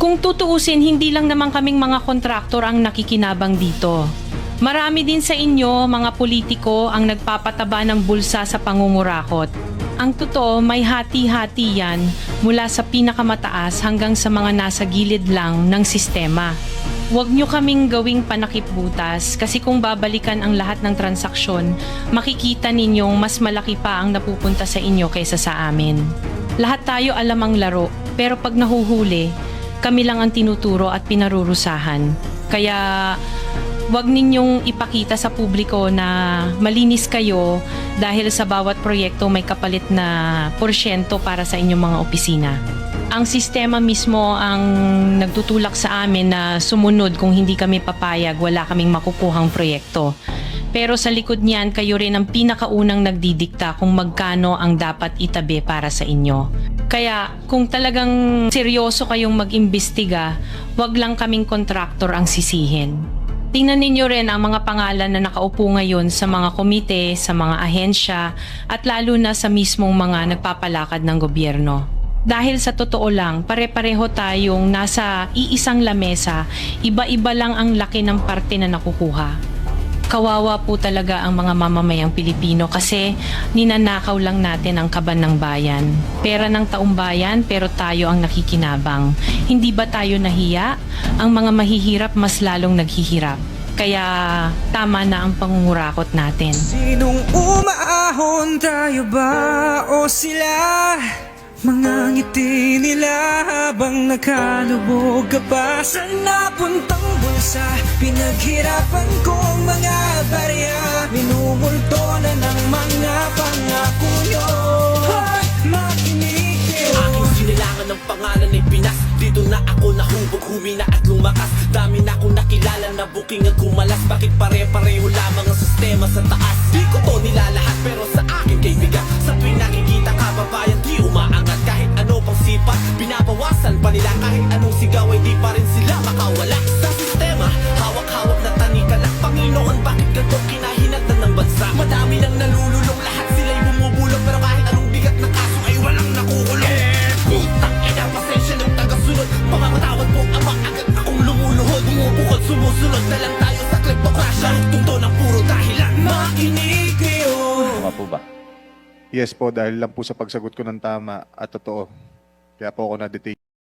Kung tutuusin, hindi lang naman kaming mga kontraktor ang nakikinabang dito. Marami din sa inyo, mga politiko, ang nagpapataba ng bulsa sa pangungurakot. Ang totoo, may hati-hati yan mula sa pinakamataas hanggang sa mga nasa gilid lang ng sistema. Huwag nyo kaming gawing panakipbutas kasi kung babalikan ang lahat ng transaksyon, makikita ninyong mas malaki pa ang napupunta sa inyo kaysa sa amin. Lahat tayo alam ang laro, pero pag nahuhuli, kami lang ang tinuturo at pinarurusahan. Kaya huwag ninyong ipakita sa publiko na malinis kayo dahil sa bawat proyekto may kapalit na porsyento para sa inyong mga opisina. Ang sistema mismo ang nagtutulak sa amin na sumunod kung hindi kami papayag, wala kaming makukuhang proyekto. Pero sa likod niyan, kayo rin ang pinakaunang nagdidikta kung magkano ang dapat itabi para sa inyo. Kaya kung talagang seryoso kayong mag-imbestiga, wag lang kaming kontraktor ang sisihin. Tingnan ninyo rin ang mga pangalan na nakaupo ngayon sa mga komite, sa mga ahensya, at lalo na sa mismong mga nagpapalakad ng gobyerno. Dahil sa totoo lang, pare-pareho tayong nasa iisang lamesa, iba-iba lang ang laki ng parte na nakukuha. Kawawa po talaga ang mga mamamayang Pilipino kasi ninanakaw lang natin ang kaban ng bayan. Pera ng taong bayan pero tayo ang nakikinabang. Hindi ba tayo nahiya? Ang mga mahihirap mas lalong naghihirap. Kaya tama na ang pangungurakot natin. Sinong umaahon, tayo ba o sila? Mga ngiti nila habang nakalubog ka pa. Saan napuntang bulsa? Pinaghirapan kong mga barya. Minumulto na ng mga pangako nyo. Hoy, makinig kayo. Aking sinilangan ng pangalan ay Pinas. Dito na ako nahubog, humina at lumakas. Dami na akong nakilala na booking at kumalas. Bakit pare-pareho lamang ang sistema sa taas? Di ko to nilalahat pero sa akin kay bigat. Sa tuwing nakikita kababayan di umaangat. Kahit ano pang sipat, binabawasan pa nila. Kahit anong sigaw ay di pa rin sila makawala. Sa sistema, hawak-hawak na tanika ng Panginoon. Bakit ganito kinahinatan ng bansa? Madami nang nalululong, lahat sila'y bumubulong. Pero kahit anong bigat na kaso ay walang nakukulong. Putang ina, pasensya ng tagasunod. Pamamatawad po ama, agad akong lumuluhod. Bumubukod, sumusunod na lang tayo sa kleptokrasya. Tungto ng puro dahilan. Makinig kayo. Tama po ba? Yes po, dahil lang po sa pagsagot ko ng tama at totoo. Kaya po ako na-detain.